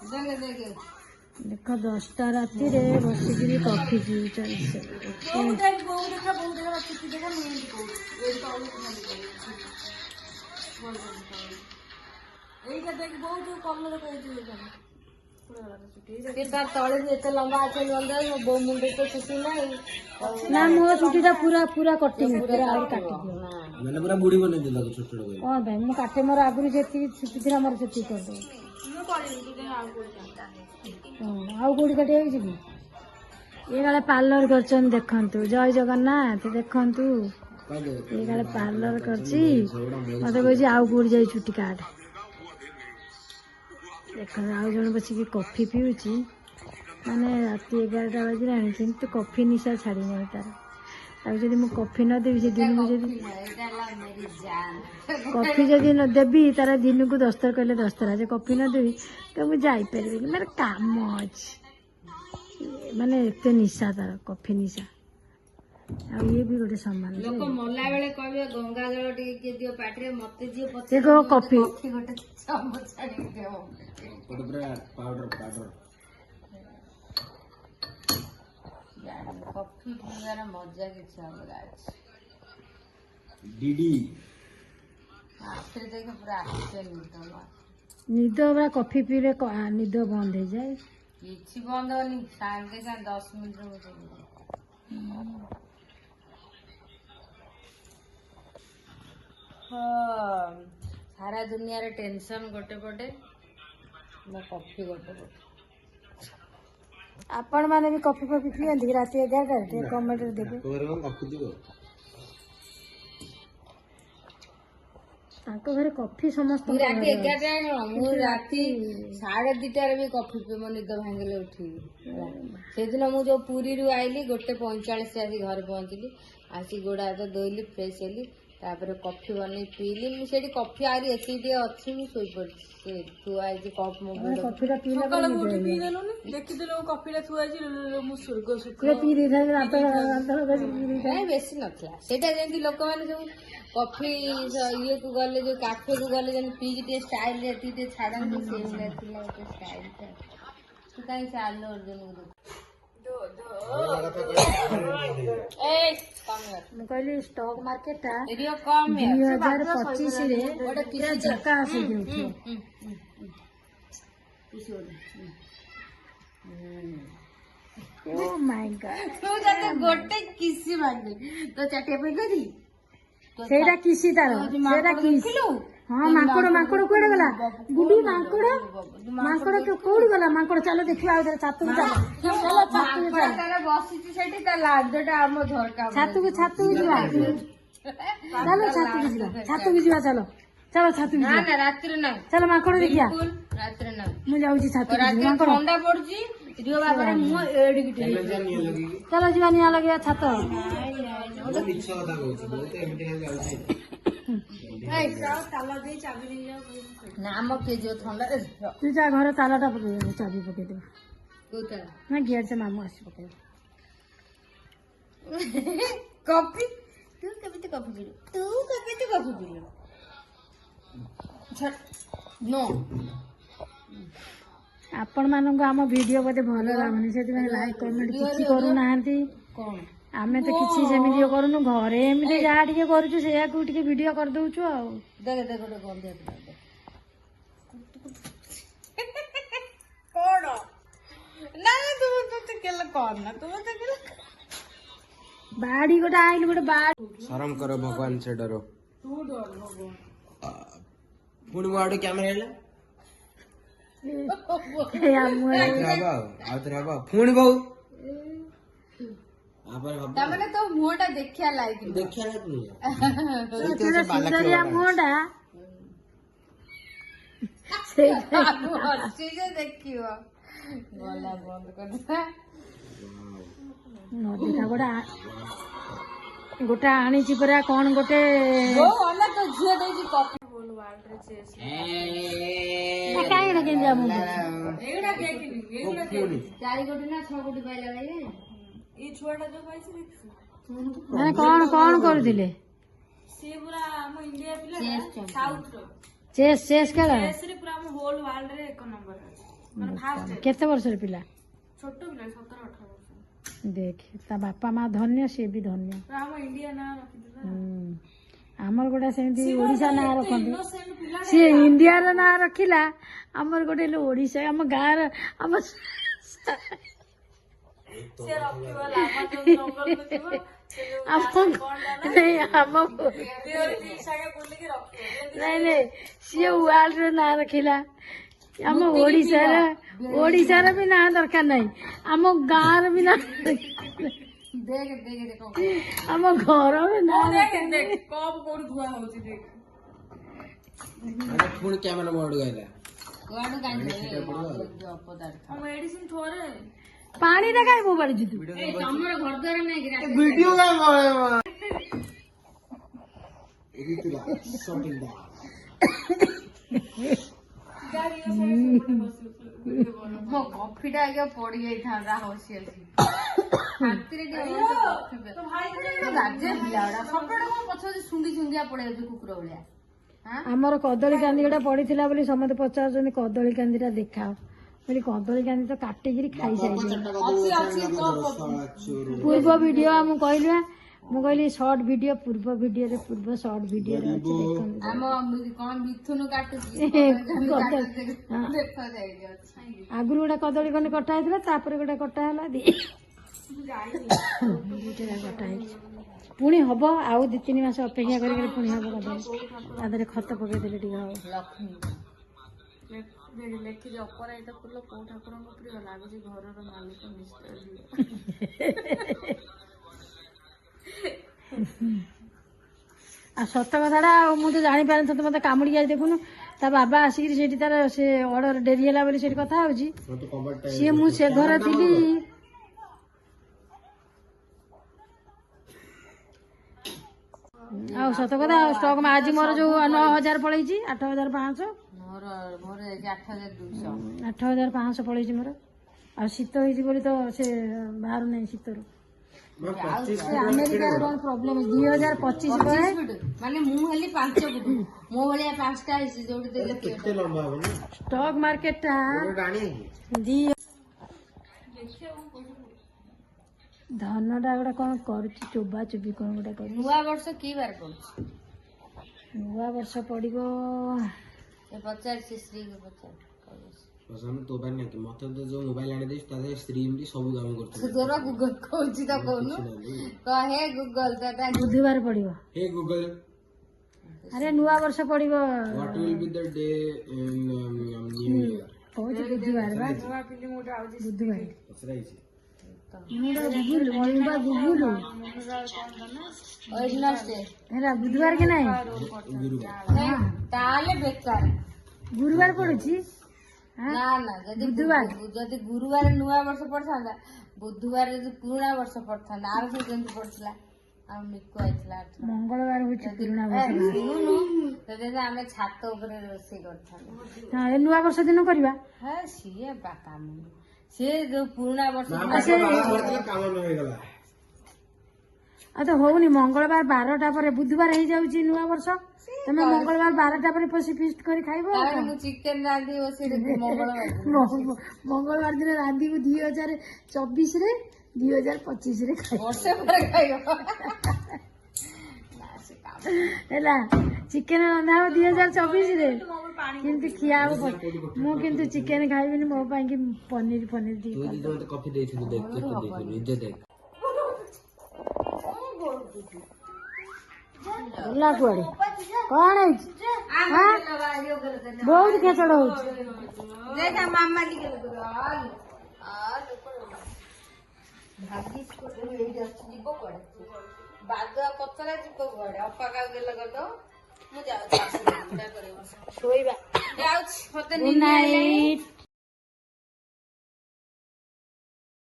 देख 10टा राति बसिक कॉफी पीछे तले लंबा बो मुंडे तो छुट्टी ना मो छुट्टी पूरा पूरा कटिंग पूरा और काटी दियो मैंने पूरा बुढ़ी बने दिला तो छोटे छोटे कौन भाई मु काटे मोर आगुरी जेती छुट्टी थी हमर छुट्टी कर दो आउ कोडी काटे आइ छी ये गाले पार्लर करछन देखंतु जय जगन्नाथ देखंतु ये गाले पार्लर करछि मते कहछि आउ कोडी जाई छुट्टी काट देख आउ जण बसी की कॉफी पिउछि माने राति 11टा बजिलानी किंतु कॉफी निशा छाड़ी नहीं तार ताकि जदि मु कॉफी न देबी से दिन मुझे कॉफी जदि न देबी तार दिन को 10 थर कहले 10 थर जे कॉफी न देबी तो मु जाई परबी मेरे काम अछि माने एते निशा तार कॉफी निशा आ ये भी गोटे सम्मान लोक मोला बेले कहबे गंगा जल टिके के दियो पाटरे मते जियो पछे देखो कॉफी गोटे चम्मच छाड़ी देओ पूरा पाउडर कॉफी पिबार मजा किछ अलग अछि डीडी आखिर देखे पूरा आछे निद बा कॉफी पीले निद बंद हो जाए किछि बंद होनी सांगे सा 10 मिनिट रे सारा दुनिया रे टेंशन गोटे पटे मो कॉफी गोटे पटे आपण माने भी कॉफी कॉफी पियंदी राति 11टा रे कमेंट देबे ताको घरे कॉफी समस्त राति 11टा मु राति 2:30 रे भी कॉफी पे मन निद भांगले उठी से दिन मु जो पुरी रु आइली 1:45 से आसी घर पहुंचली आसी गोड़ा हाथ धोइली फ्रेश हेली तापर कॉफी बनै पीली मु सेठी कॉफी आरी एती दे अछि मु सोई पड़ से थुआ जे कप मो कॉफी रा पीला सकाळ उठी पी देलो ने देखि देलो कॉफी रा थुआ जी मु स्वर्ग सुख पी दे थाई रात नहीं बेसी नथला सेटा जेंति लोक माने जो कॉफी ये को गले जो काफे को गले जन पी के स्टाइल रहती थे छाड़न से सेम रहती है वो स्टाइल था तो कहीं चालो अर्जुन दो ए कम है मु कहली स्टॉक मार्केट ता एरिया कम है 2025 रे ओटा किसी झका आसी उठो ओ माय गॉड तू जाते गोटे किसी मांगे तो चाटे पे करी सेटा किसी तार सेटा किसी हां मांकोड़ कोड़े गला गुडू मांकोड़ के कोड़ गला मांकोड़ चलो देखियो आ छातु चलो छातु तारा बसी सेठी ता लाडटा हम झरका छातु जिवा चलो छातु जिवा चलो छातु ना ना रात्रि ना चलो मांकोड़ देखिया रात्रि ना मु जाउची छातु मांकोड़ ठंडा पड़जी रियो बाबा मु एडी गिटे चलो जीवा निया लगे छात नाम के जो ठंडा तू जा घर तालाटा पके चाबी पके दे कोता ना गेट से मामू आसी पके कॉफी तू कभी तो कॉफी पी लो नो आपण मानक आम वीडियो बोधे भल लागुनि से लाइक कमेंट किसी करू नाहंती कौन आमे तो किसी सेमिति करूनु घरे एमिति जहा टिके करूछु सेया को टिके वीडियो कर दउछु आ देख गोटे कौन दे कौन ना तुम तो केला कौन ना तुम तो केला बाड़ी गोटे आइल गोटे बाड़ी शरम करो भगवान से डरो तू डर भगवान पुणी मो आडे कैमरा हेला ए आमु पुणी बहु तमने तो मुहटा देखिया लाइक देखिया सुंदरिया मोडा हसी जे देखियो गला बंद कर दे नदी का गोटा आनी परा कौन गोटे वो वाला तो झियो देजी कॉफी बोल वर्ल्ड रे चेस काहे ना केन जामु एगुडा देखिनी एगुडा चारि गोटी ना 6 गोटी पाइला भाई ई छुआटा जो पाइछि देखु माने कौन करूथिले से पूरा हम इंडिया पिला साउथ रो चेस खेला चेस रे पूरा हम होल वर्ल्ड रे 1 नंबर କେତେ ବର୍ଷର ପିଲା? ଦେଖ ତା ବାପା ମା ଧନ୍ୟ, ସିଏ ବି ଧନ୍ୟ। ଆମର ଗୋଟେ ସେମିତି ଓଡିଶା ନାଁ ରଖନ୍ତି, ସିଏ ଇଣ୍ଡିଆର ନାଁ ରଖିଲା, ଆମର ଗୋଟେ ହେଲେ ଓଡିଶା, ଆମ ଗାଁର ଆମ ନାଇଁ ନାଇଁ, ସିଏ ୱାର୍ଲଡ ର ନାଁ ରଖିଲା, ଆମ ଓଡିଶାର ବି ନାଁ ଦରକାର ନାହିଁ, ଆମ ଗାଁର ବି ନାଁ, ଆମ ଘରର ନାଁ ପୁଣି କ୍ୟାମେରା ମୋଡ ଗଲା। ପାଣି ଟା କାଇଁ ବୋବାଡିଛୁ ତୁ? ତମର ଘର ଦ୍ୱାର ନାଇଁ କି? ଭିଡିଓ ମୋ କଫି ଟା ଆଜ୍ଞା ପଡି ଯାଇଥାନ୍ତା ହସି ହସି। ଶାନ୍ତିରେ ଟିକେ ରାଜ୍ୟ ପିଲା ଗୁଡା ସବୁବେଳେ କଣ ପଛରେ ଶୁଙ୍ଗି ଶୁଙ୍ଗିଆ ପଡେ କୁକୁର ଭଳିଆ। ଆମର କଦଳୀ କାନ୍ଦି ଗୋଟେ ପଡିଥିଲା ବୋଲି ସମସ୍ତେ ପଚାରୁଛନ୍ତି କଦଳୀ କାନ୍ଦି ଟା ଦେଖାଅ। ବୋଲି କଦଳୀ କାନ୍ଦି ତ କାଟିକିରି ଖାଇସାରିଛି। ପୂର୍ବ ଭିଡିଓ ମୁଁ କହିଲି ବା, ମୁଁ କହିଲି ସର୍ଟ ଭିଡିଓ ପୂର୍ବ ଭିଡିଓରେ ପୂର୍ବ ସର୍ଟ ଭିଡିଓରେ ଅଛି ଦେଖନ୍ତୁ। ଆମ କଣ ମିଥୁନ କାଟୁଛି ଆଗରୁ ଗୋଟେ କଦଳୀ ଖଣ୍ଡେ କଟା ହେଇଥିଲା, ତାପରେ ଗୋଟେ କଟା ହେଲା, ଦିଟା କଟା ହେଇଛି। ପୁଣି ହବ, ଆଉ 2-3 ମାସ ଅପେକ୍ଷା କରିକି ପୁଣି ହବ କଦଳୀ। ତା ଦେହରେ ଖତ ପକେଇଦେଲେ ଟିକେ ହବ। ଲେଖିଛି ଅପରାଜିତା ଫୁଲ କୋଉ ଠାକୁରଙ୍କ ପ୍ରିୟ, ଲାଗୁଛି ଘରର ମାଲିକ ନିଶ୍ଚୟ ଦିଅ। ଆଉ ସତ କଥାଟା, ଆଉ ମୁଁ ତ ଜାଣିପାରେନି, ତତେ ମତେ କାମୁଡି ଯାଇ ଦେଖୁନୁ, ତା ବାବା ଆସିକିରି ସେଠି ତାର ସେ ଅର୍ଡର ଡେରି ହେଲା ବୋଲି ସେଠି କଥା ହଉଛି, ସିଏ ମୁଁ ସେ ଘରେ ଥିଲି। ଆଉ ସତ କଥା, ଷ୍ଟକ୍ ଆଜି ମୋର ଯୋଉ 9,000 ପଳେଇଛି, 8,500 ମୋର 8,200 8,500 ପଳେଇଛି ମୋର। ଆଉ ଶୀତ ହେଇଛି ବୋଲି ତ ସେ ବାହାରୁ ନାହିଁ ଶୀତରୁ। ଆମେରିକାର କଣ ପ୍ରୋବ୍ଲେମ, 2025 ପରେ ମାନେ ମୁଁ ହେଲି 5 ଫୁଟ, ମୋ ଭଳିଆ 5ଟା ହେଇଛି ଯୋଉଠି ଦେଲେ ଷ୍ଟକ୍ ମାର୍କେଟ ଟା ଧନ ଟା ଗୋଟେ କଣ କରୁଛି, ଚୋବା ଚୋବି କଣ ଗୋଟେ କରୁଛି। ନୂଆ ବର୍ଷ କି ବାର ପଡୁଛି? ନୂଆ ବର୍ଷ ପଡିବ, ପଚାରିଛି ସ୍ତ୍ରୀକୁ ପଚାର। ତୋ ପାଇଁ ନାଇଁ କି, ମତେ ତ ଯୋଉ ମୋବାଇଲ ଆଣି ଦେଇଛୁ ତା ଦେହରେ ସ୍ତ୍ରୀ ଏମିତି ସବୁ କାମ କରୁଛି। ତୋର ଗୁଗଲ କହୁଛି ତ କହୁନୁ, କହ ହେ ଗୁଗଲ ଦାଦା। ବୁଧବାର ପଡିବ। ହେ ଗୁଗଲ, ଆରେ ନୂଆ ବର୍ଷ ପଡିବ, what will be the day in new year? କହୁଛି ବୁଧବାର ବା, ବୁଧବାର। ପଚରାଇଛି ହେଲା ବୁଧବାର କି ନାଇଁ, ତାହେଲେ ବେକାର। ଗୁରୁବାର ପଡୁଛି ନା ନା, ଯଦି ଗୁରୁବାର ନୂଆ ବର୍ଷ ପଡିଥାନ୍ତା, ବୁଧବାର ଯଦି ପୁରୁଣା ବର୍ଷ ପଡିଥାନ୍ତା, ଆର ସବୁ ଯେମିତି ପଡିଥିଲା, ଆଉ ମିକୁ ଆଇଥିଲା ମଙ୍ଗଳବାର ହଉଛି ପୁରୁଣା ବର୍ଷ। ଯଦି ଆମେ ଛାତ ଉପରେ ରୋଷେଇ କରିଥାନ୍ତେ, ଏ ନୂଆ ବର୍ଷ ଦିନ କରିବା। ହଁ ସିଏ କାମ, ସିଏ ଯୋଉ ପୁରୁଣା ବର୍ଷ କାମ ନ ହେଇଗଲା। ଆଉ ତ ହଉନି, ମଙ୍ଗଳବାର 12ଟା ପରେ ବୁଧବାର ହେଇଯାଉଛି ନୂଆ ବର୍ଷ, ତମେ ମଙ୍ଗଳବାର 12ଟା ପରେ ପଶି ଫିଷ୍ଟ କରି ଖାଇବ। ମୁଁ ଚିକେନ ରାନ୍ଧି ବସି ମଙ୍ଗଳବାର ଦିନ ରାନ୍ଧିବୁ 2024ରେ, 2025ରେ ଖାଇବ, ବର୍ଷେ ପରେ ଖାଇବ ହେଲା। ଚିକେନ ରନ୍ଧା ହବ 2024ରେ, କିନ୍ତୁ ଖିଆ ହବ। ମୁଁ କିନ୍ତୁ ଚିକେନ ଖାଇବିନି, ମୋ ପାଇଁ କି ପନିର ଟିକେ କଫି ଦେଇଥିଲୁ, ଦେଖ କେତେ ଦେଇଥିଲୁ, ନିଜେ ଦେଖ। ଗଲା କୁଆଡେ, କଣ ହେଇଛି? ବହୁତ ଖେଚଡ ହଉଛି। ମାମା ଟିକେ ଯିବ କୁଆଡେ, ବାଦୁଆ ପତଳା ଯିବ କୁଆଡେ, ଅପା କାକୁ ଦେଲେ କରିଦବ। ମୁଁ ଯାଉଛି, ଶୋଇବା। ଯାଉଛି, ମତେ ଗୁଡ୍ ନାଇଟ୍।